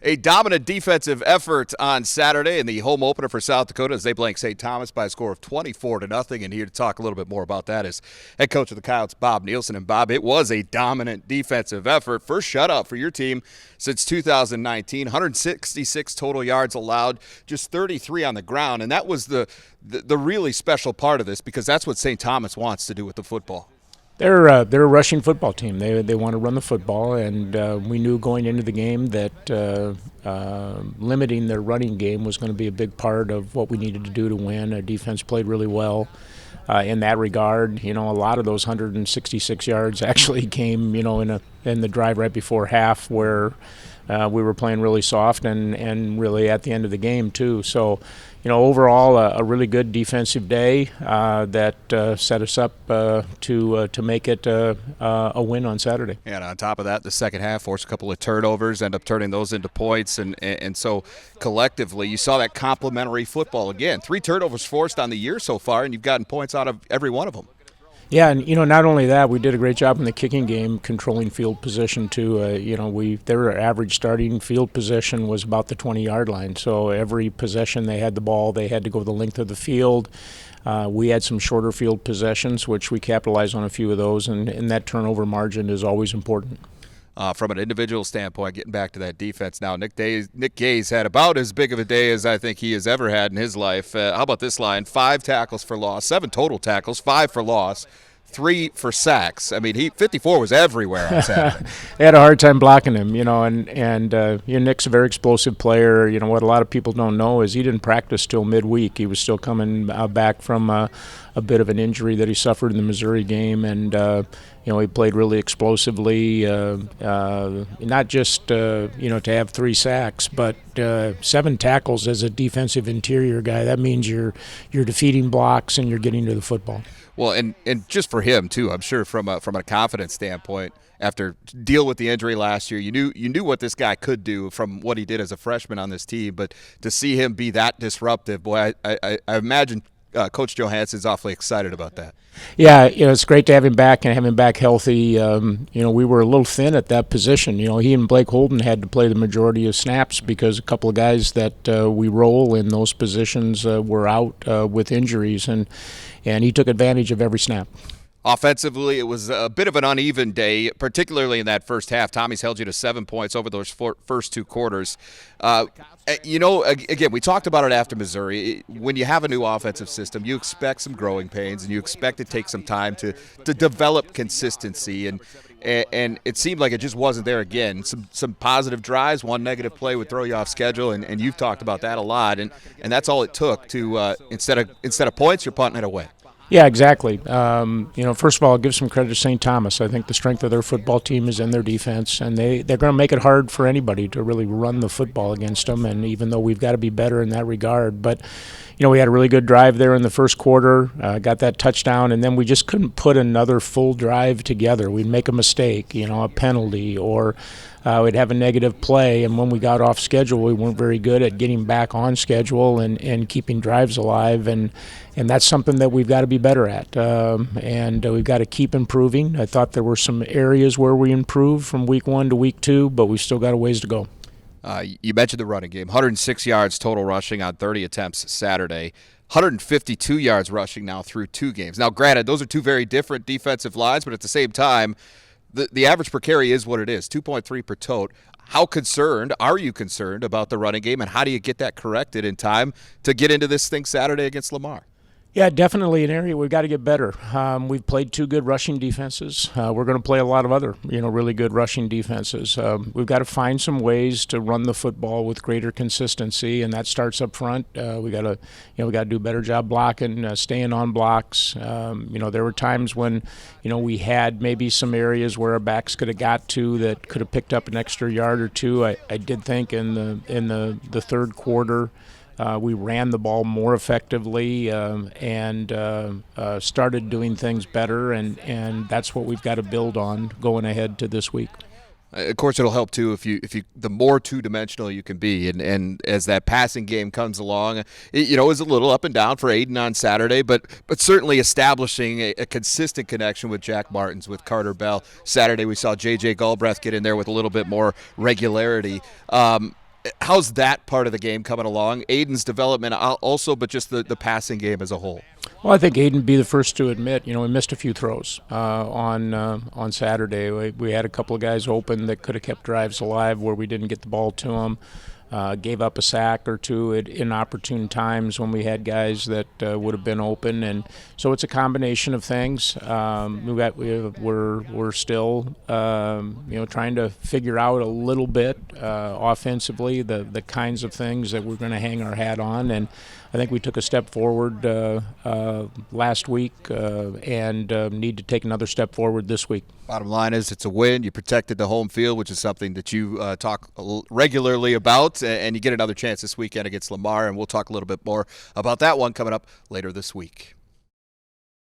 A dominant defensive effort on Saturday in the home opener for South Dakota as they blank St. Thomas by a score of 24-0. And here to talk a little bit more about that is head coach of the Coyotes, Bob Nielson. And Bob, it was a dominant defensive effort. First shutout for your team since 2019. 166 total yards allowed, just 33 on the ground. And that was the really special part of this because that's what St. Thomas wants to do with the football. They're a rushing football team. They want to run the football, and we knew going into the game that limiting their running game was going to be a big part of what we needed to do to win. Our defense played really well in that regard. You know, a lot of those 166 yards actually came, in the drive right before half where we were playing really soft and really at the end of the game too. So, overall a really good defensive day that set us up to make it a win on Saturday. And on top of that, the second half forced a couple of turnovers, end up turning those into points, and so collectively you saw that complementary football again. 3 turnovers forced on the year so far, and you've gotten points out of every one of them. Yeah, and not only that, we did a great job in the kicking game, controlling field position too. Their average starting field position was about the 20-yard line. So every possession they had the ball, they had to go the length of the field. We had some shorter field possessions, which we capitalized on a few of those, and that turnover margin is always important. From an individual standpoint, getting back to that defense now, Nick Gaes had about as big of a day as I think he has ever had in his life. How about this line? 5 tackles for loss, 7 total tackles, 5 for loss, 3 for sacks. I mean, 54 was everywhere on Saturday. They had a hard time blocking him, and Nick's a very explosive player. What a lot of people don't know is he didn't practice till midweek. He was still coming back from a bit of an injury that he suffered in the Missouri game, and he played really explosively, not just to have 3 sacks, but 7 tackles as a defensive interior guy. That means you're defeating blocks and you're getting to the football. Well, and just for him too, I'm sure from a confidence standpoint, after deal with the injury last year, you knew what this guy could do from what he did as a freshman on this team. But to see him be that disruptive, boy, I imagine Coach Johansson's awfully excited about that. Yeah, it's great to have him back and have him back healthy. We were a little thin at that position. He and Blake Holden had to play the majority of snaps because a couple of guys that we roll in those positions were out with injuries, and he took advantage of every snap. Offensively, it was a bit of an uneven day, particularly in that first half. Tommy's held you to 7 points over those first 2 quarters. Again, we talked about it after Missouri. When you have a new offensive system, you expect some growing pains, and you expect to take some time to develop consistency. And it seemed like it just wasn't there again. Some positive drives, 1 negative play would throw you off schedule, and you've talked about that a lot. And that's all it took to instead of points, you're punting it away. Yeah, exactly. First of all, I'll give some credit to St. Thomas. I think the strength of their football team is in their defense, and they're going to make it hard for anybody to really run the football against them, and even though we've got to be better in that regard. But, we had a really good drive there in the first quarter, got that touchdown, and then we just couldn't put another full drive together. We'd make a mistake, a penalty, or we'd have a negative play, and when we got off schedule, we weren't very good at getting back on schedule and keeping drives alive, and that's something that we've got to be better at, and we've got to keep improving. I thought there were some areas where we improved from week 1 to week 2, but we've still got a ways to go. You mentioned the running game, 106 yards total rushing on 30 attempts Saturday, 152 yards rushing now through 2 games. Now, granted, those are 2 very different defensive lines, but at the same time, the average per carry is what it is, 2.3 per tote. How are you concerned about the running game, and how do you get that corrected in time to get into this thing Saturday against Lamar? Yeah, definitely an area we've got to get better. We've played 2 good rushing defenses. We're going to play a lot of other, really good rushing defenses. We've got to find some ways to run the football with greater consistency, and that starts up front. We got to do a better job blocking, staying on blocks. There were times when, we had maybe some areas where our backs could have got to that could have picked up an extra yard or 2. I did think in the third quarter. We ran the ball more effectively and started doing things better, and that's what we've got to build on going ahead to this week. Of course, it'll help too if you the more two-dimensional you can be, and as that passing game comes along, it was a little up and down for Aiden on Saturday, but certainly establishing a consistent connection with Jack Martins, with Carter Bell. Saturday we saw J.J. Galbraith get in there with a little bit more regularity. how's that part of the game coming along? Aiden's development also, but just the passing game as a whole. Well, I think Aiden would be the first to admit, we missed a few throws on Saturday. We had a couple of guys open that could have kept drives alive where we didn't get the ball to them. Gave up a sack or two at inopportune times when we had guys that would have been open, and so it's a combination of things. We're still trying to figure out a little bit offensively the kinds of things that we're going to hang our hat on, and I think we took a step forward last week and need to take another step forward this week. Bottom line is it's a win. You protected the home field, which is something that you talk regularly about, and you get another chance this weekend against Lamar, and we'll talk a little bit more about that one coming up later this week.